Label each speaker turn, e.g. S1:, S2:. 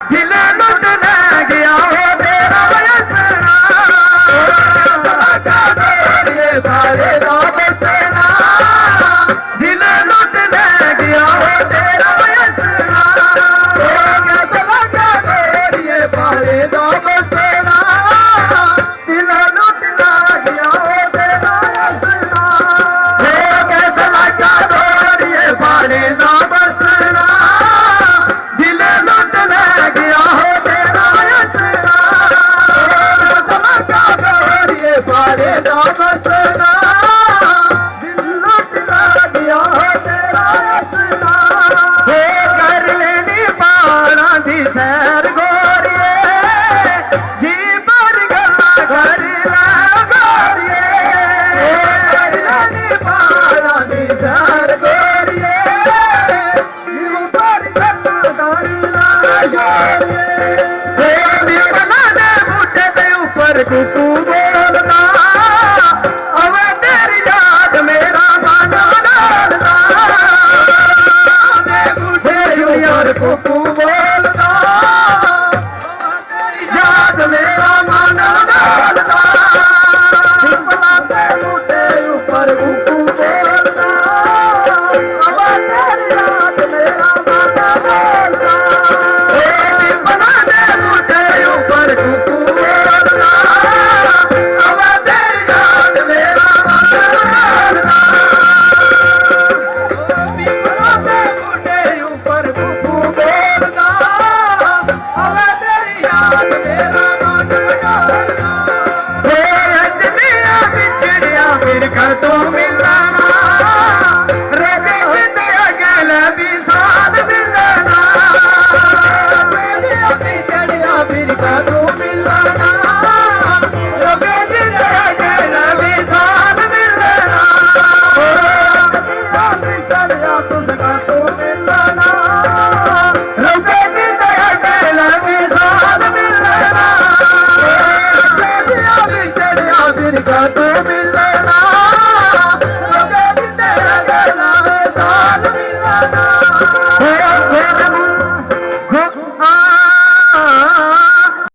S1: दिल लुट ले गया हो तेरा बसना ये सारे बसना दिल लुट ले गया हो तेरा बसना ये सारे बसना दिल लुट ले गया हो तेरा बसना कैसा लगा ये सारे बसना दिल लुट ले गया हो तेरा बसना ये सारे बसना दिल लुट ले गया हो तेरा बसना हो कर लेनी पारा दी सैर गोरिए जी पर गला घर ला गोरिए कर लेनी पारा दी सैर गोरिए जी पर गला घर ला गोरिए बना दे बूटे दे ऊपर कुकू बोलता अब तेरी याद मेरा गाना डालता बूटे ऊपर कुकू बोलता